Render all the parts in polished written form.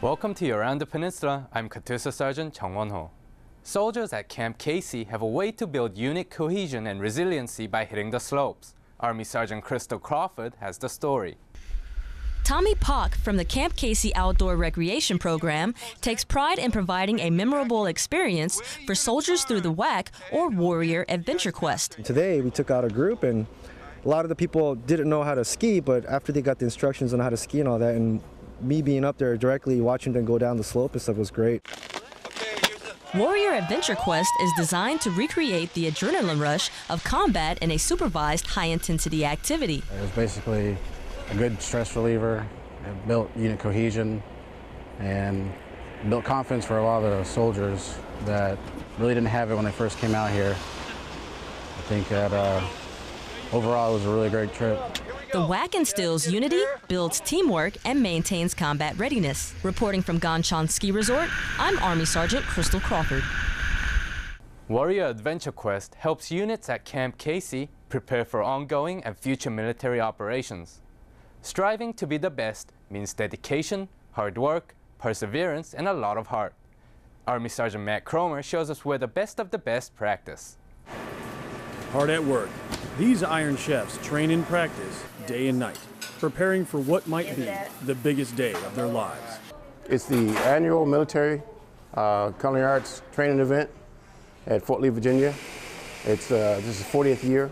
Welcome to Around the Peninsula. I'm Katusha Sergeant Chung Won-ho. Soldiers at Camp Casey have a way to build unit cohesion and resiliency by hitting the slopes. Army Sergeant Christal Crawford has the story. Tommy Pock from the Camp Casey Outdoor Recreation Program takes pride in providing a memorable experience for soldiers through the WAC or Warrior Adventure Quest. Today we took out a group and a lot of the people didn't know how to ski, but after they got the instructions on how to ski and all that, and me being up there directly watching them go down the slope and stuff was great. Warrior Adventure Quest is designed to recreate the adrenaline rush of combat in a supervised high-intensity activity. It was basically a good stress reliever. It built unit cohesion and built confidence for a lot of the soldiers that really didn't have it when they first came out here. I think that overall it was a really great trip. The WAC instills unity, builds teamwork, and maintains combat readiness. Reporting from Yoonchan Ski Resort, I'm Army Sergeant Christal Crawford. Warrior Adventure Quest helps units at Camp Casey prepare for ongoing and future military operations. Striving to be the best means dedication, hard work, perseverance, and a lot of heart. Army Sergeant Krohmer shows us where the best of the best practice. Hard at work, these Iron Chefs train and practice day and night, preparing for what might be the biggest day of their lives. It's the annual military culinary arts training event at Fort Lee, Virginia. This is the 40th year.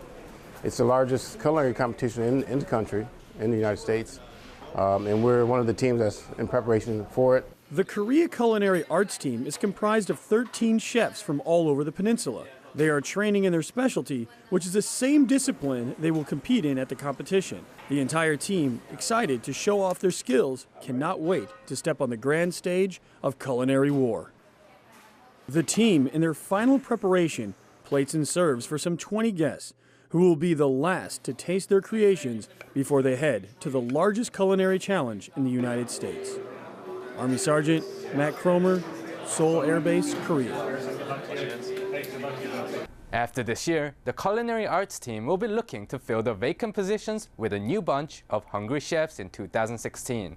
It's the largest culinary competition in the country, in the United States, and we're one of the teams that's in preparation for it. The Korea Culinary Arts team is comprised of 13 chefs from all over the peninsula. They are training in their specialty, which is the same discipline they will compete in at the competition. The entire team, excited to show off their skills, cannot wait to step on the grand stage of culinary war. The team, in their final preparation, plates and serves for some 20 guests, who will be the last to taste their creations before they head to the largest culinary challenge in the United States. Army Sergeant Krohmer, Seoul Air Base, Korea. After this year, the Culinary Arts team will be looking to fill the vacant positions with a new bunch of hungry chefs in 2016.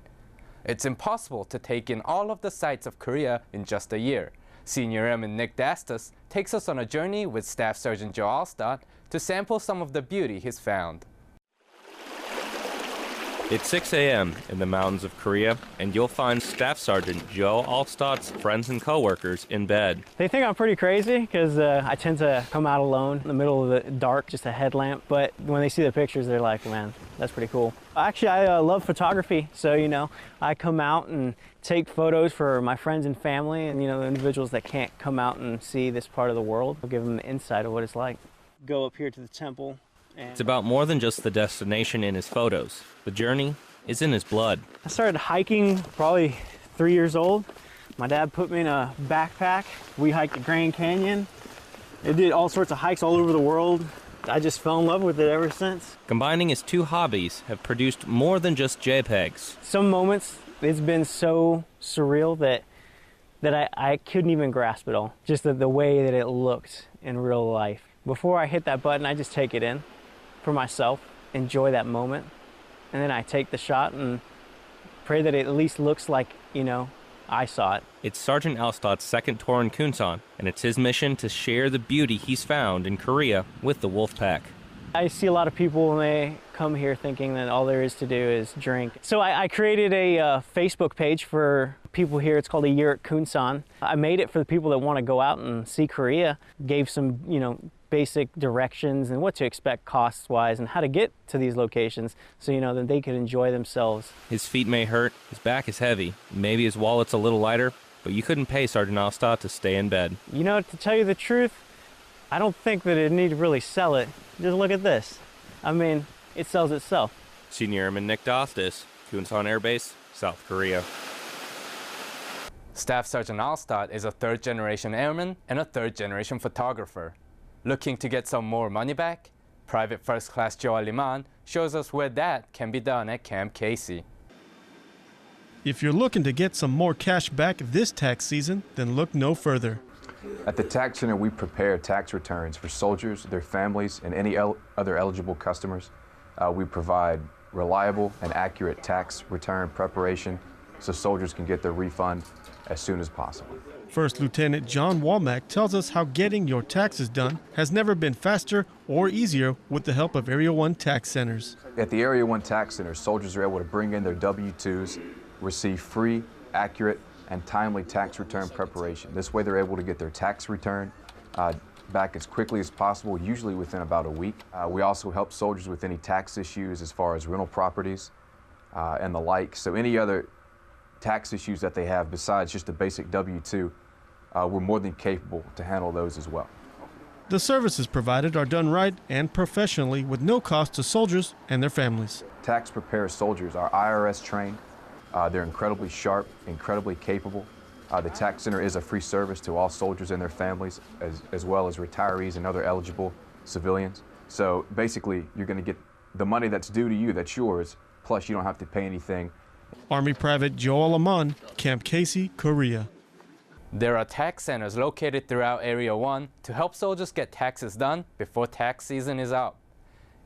It's impossible to take in all of the sights of Korea in just a year. Senior Airman Dastas takes us on a journey with Staff Sergeant Joe Allstott to sample some of the beauty he's found. It's 6 a.m. in the mountains of Korea, and you'll find Staff Sergeant Joe Allstott's friends and coworkers in bed. They think I'm pretty crazy because I tend to come out alone in the middle of the dark, just a headlamp. But when they see the pictures, they're like, man, that's pretty cool. Actually, I love photography, so, I come out and take photos for my friends and family and, the individuals that can't come out and see this part of the world. I'll give them the insight of what it's like. Go up here to the temple. It's about more than just the destination in his photos. The journey is in his blood. I started hiking probably 3 years old. My dad put me in a backpack. We hiked the Grand Canyon. It did all sorts of hikes all over the world. I just fell in love with it ever since. Combining his two hobbies have produced more than just JPEGs. Some moments, it's been so surreal that I couldn't even grasp it all. Just the way that it looked in real life. Before I hit that button, I just take it in for myself, enjoy that moment, and then I take the shot and pray that it at least looks like, I saw it. It's Sergeant Allstott's second tour in Yoonchan, and it's his mission to share the beauty he's found in Korea with the wolf pack. I see a lot of people when they come here thinking that all there is to do is drink. So I created a Facebook page for people here. It's called A Year at Yoonchan. I made it for the people that want to go out and see Korea. Gave some, basic directions and what to expect costs-wise and how to get to these locations so, that they could enjoy themselves. His feet may hurt, his back is heavy, maybe his wallet's a little lighter, but you couldn't pay Sergeant Allstott to stay in bed. To tell you the truth, I don't think that it need to really sell it. Just look at this. It sells itself. Senior Airman Dastas, Yoonchan Air Base, South Korea. Staff Sergeant Allstott is a third-generation airman and a third-generation photographer. Looking to get some more money back? Private First Class Joe Aleman shows us where that can be done at Camp Casey. If you're looking to get some more cash back this tax season, then look no further. At the Tax Center, we prepare tax returns for soldiers, their families, and any other eligible customers. We provide reliable and accurate tax return preparation so soldiers can get their refund as soon as possible. First Lieutenant John Womack tells us how getting your taxes done has never been faster or easier with the help of Area 1 tax centers. At the Area 1 tax centers, soldiers are able to bring in their W-2s, receive free, accurate, and timely tax return preparation. This way they're able to get their tax return back as quickly as possible, usually within about a week. We also help soldiers with any tax issues as far as rental properties and the like. So any other tax issues that they have besides just a basic W-2, we're more than capable to handle those as well. The services provided are done right and professionally with no cost to soldiers and their families. Tax preparer soldiers are IRS trained. They're incredibly sharp, incredibly capable. The tax center is a free service to all soldiers and their families, as well as retirees and other eligible civilians. So basically, you're going to get the money that's due to you, that's yours, plus you don't have to pay anything. Army Private Joe Aleman, Camp Casey, Korea. There are tax centers located throughout Area 1 to help soldiers get taxes done before tax season is out.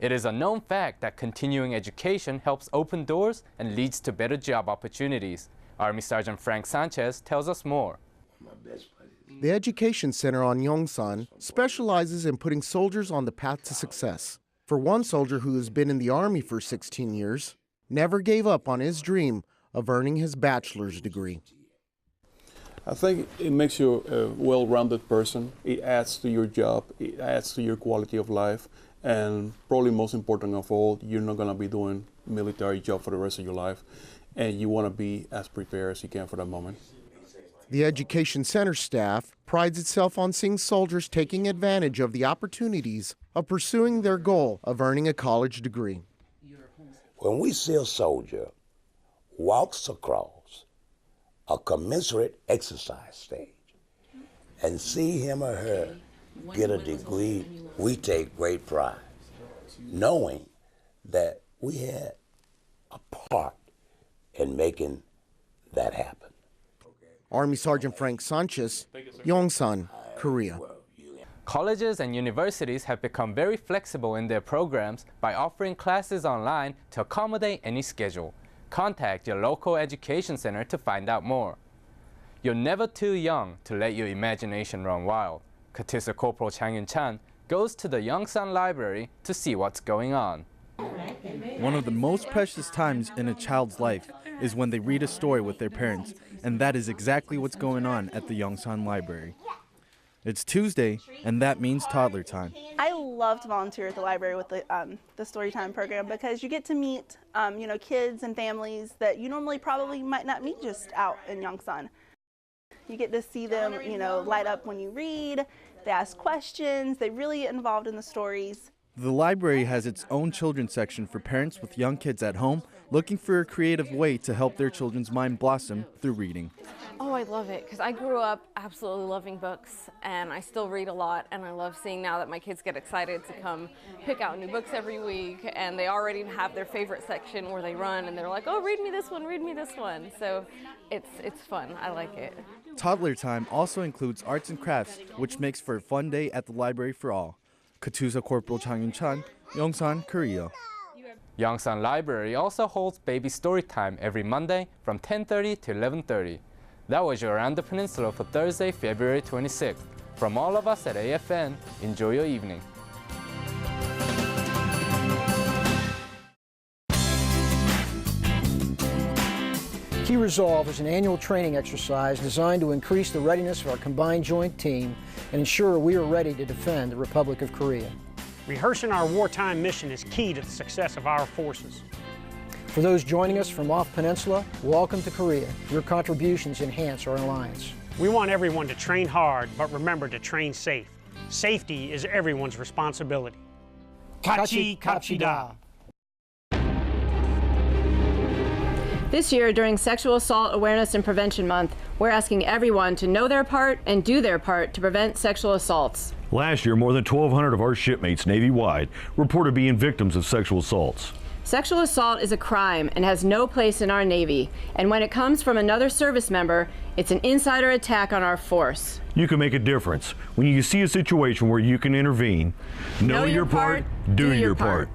It is a known fact that continuing education helps open doors and leads to better job opportunities. Army Sergeant Frank Sanchez tells us more. The Education Center on Yongsan specializes in putting soldiers on the path to success. For one soldier who has been in the Army for 16 years, never gave up on his dream of earning his bachelor's degree. I think it makes you a well-rounded person. It adds to your job, it adds to your quality of life, and probably most important of all, you're not going to be doing a military job for the rest of your life, and you want to be as prepared as you can for that moment. The Education Center staff prides itself on seeing soldiers taking advantage of the opportunities of pursuing their goal of earning a college degree. When we see a soldier walks across a commensurate exercise stage and see him or her get a degree, we take great pride, knowing that we had a part in making that happen. Army Sergeant Frank Sanchez, Yongsan, Korea. Colleges and universities have become very flexible in their programs by offering classes online to accommodate any schedule. Contact your local education center to find out more. You're never too young to let your imagination run wild. Katisa Corporal Yoonchan goes to the Yongsan Library to see what's going on. One of the most precious times in a child's life is when they read a story with their parents, and that is exactly what's going on at the Yongsan Library. It's Tuesday, and that means toddler time. I love to volunteer at the library with the Storytime program because you get to meet kids and families that you normally probably might not meet just out in Yongsan. You get to see them light up when you read, they ask questions, they really get involved in the stories. The library has its own children's section for parents with young kids at home looking for a creative way to help their children's mind blossom through reading. Oh, I love it because I grew up absolutely loving books and I still read a lot, and I love seeing now that my kids get excited to come pick out new books every week, and they already have their favorite section where they run and they're like, oh, read me this one, read me this one. So it's fun. I like it. Toddler time also includes arts and crafts, which makes for a fun day at the library for all. Katusa Corporal Yoonchan, Yongsan, Korea. Yongsan Library also holds baby story time every Monday from 10:30 to 11:30. That was your Around the Peninsula for Thursday, February 26th. From all of us at AFN, enjoy your evening. Key Resolve is an annual training exercise designed to increase the readiness of our combined joint team and ensure we are ready to defend the Republic of Korea. Rehearsing our wartime mission is key to the success of our forces. For those joining us from off Peninsula, welcome to Korea. Your contributions enhance our alliance. We want everyone to train hard, but remember to train safe. Safety is everyone's responsibility. Kachi Kapshida. This year, during Sexual Assault Awareness and Prevention Month, we're asking everyone to know their part and do their part to prevent sexual assaults. Last year, more than 1,200 of our shipmates Navy-wide reported being victims of sexual assaults. Sexual assault is a crime and has no place in our Navy. And when it comes from another service member, it's an insider attack on our force. You can make a difference. When you see a situation where you can intervene, know your part, do your part.